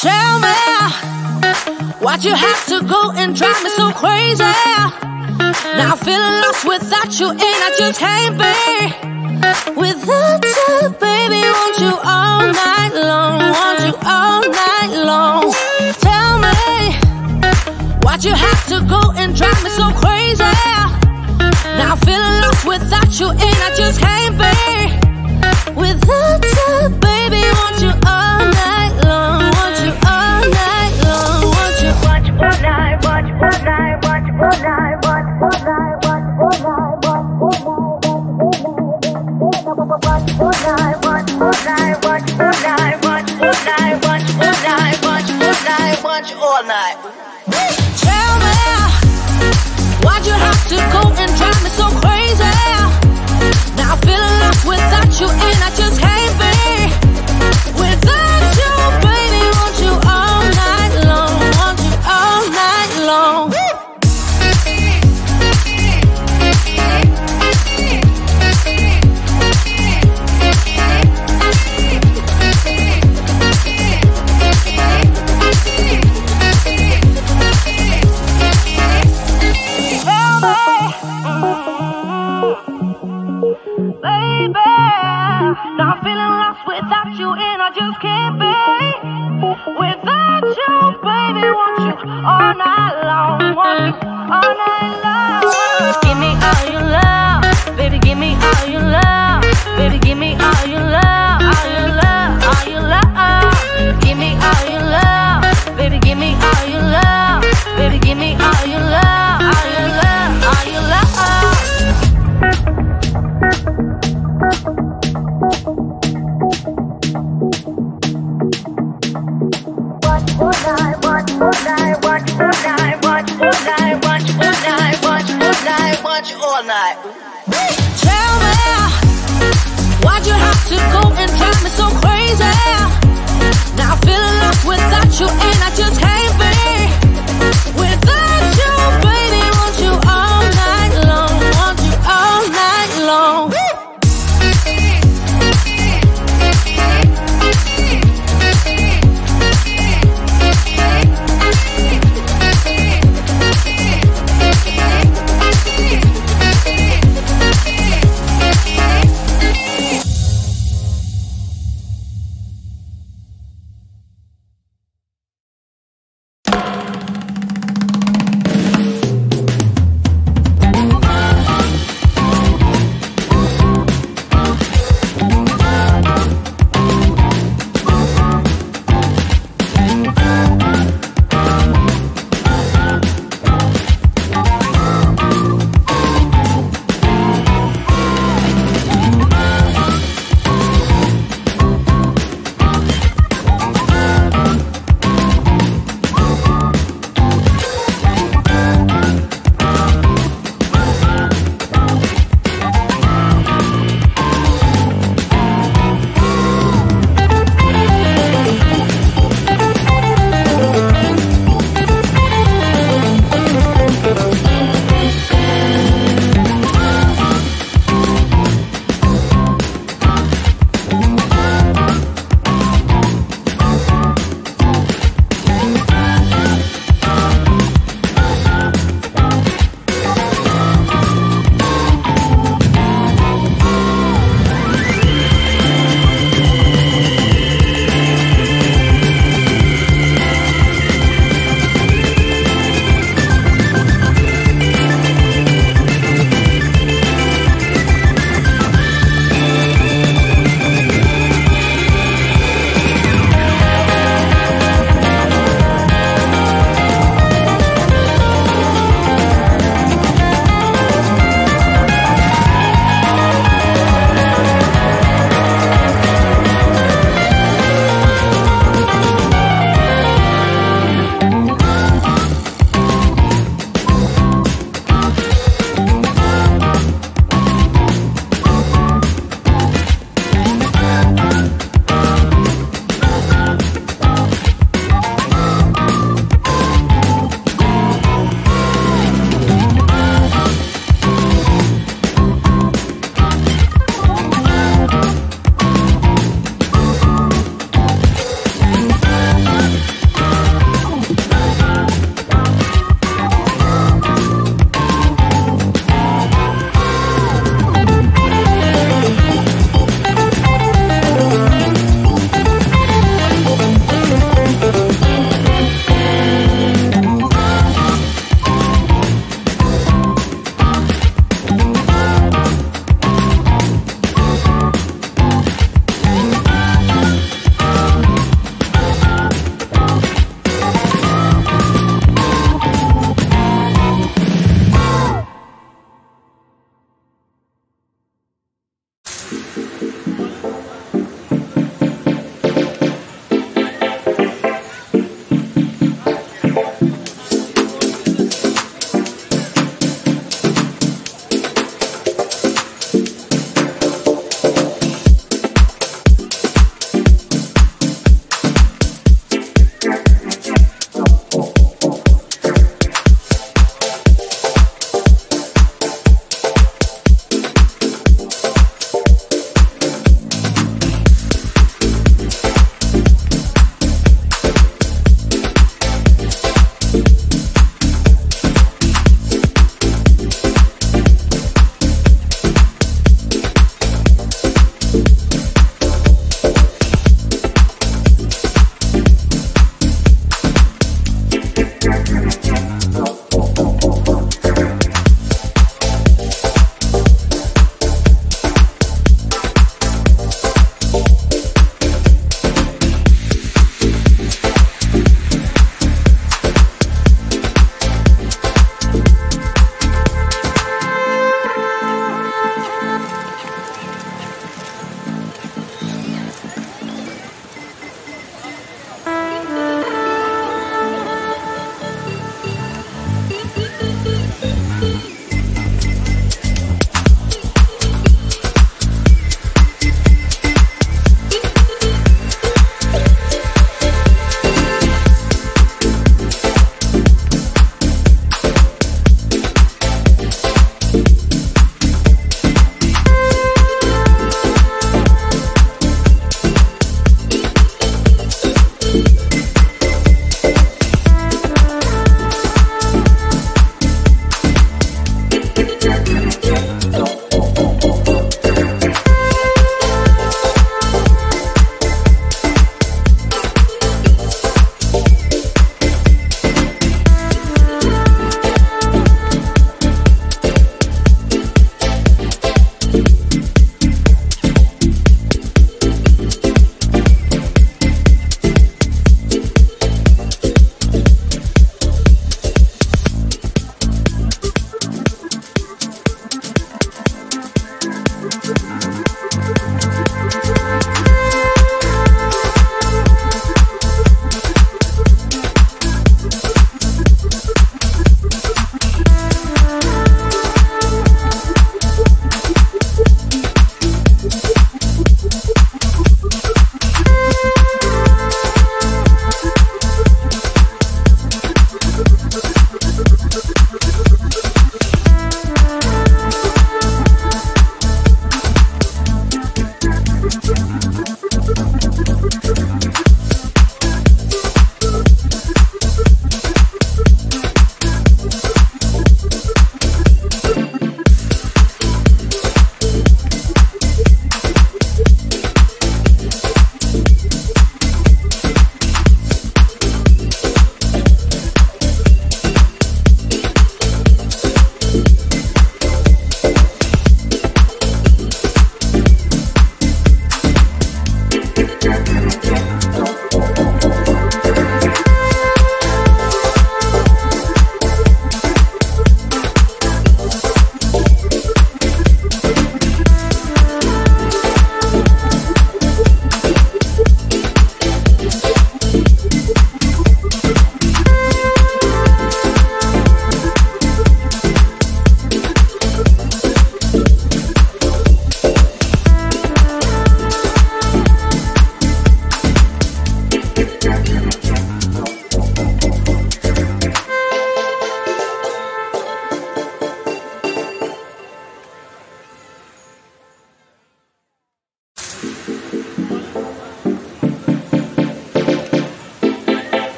Tell me why'd you have to go and drive me so crazy? Now I'm feeling lost without you, and I just can't be without you, baby. Want you all night long, want you all night long. Tell me why'd you have to go and drive me so crazy? Now I'm feeling lost without you, and I just can't be without you, baby. Want you all night long, want you all night long, want you all night, want you all night, want you all night, want you all night, want you all night, want you all night, want you all night, want you all night, want you all night, want you all night, want you all night, want you all night. Tell me why'd you have to go and drive me so crazy? Now I'm feeling lost without you, and I just can't be without you, baby. Want you all night long, want you all night long. Baby, now I'm feeling lost without you, and I just can't be without you, baby. Want you all night long, want you all night long. Give me all your love, baby. Give me all your love, baby. Give me all your love, all your love, all your love. Give me all your love, baby. Give me all your love, baby. Give me all your love, all your love, all your love.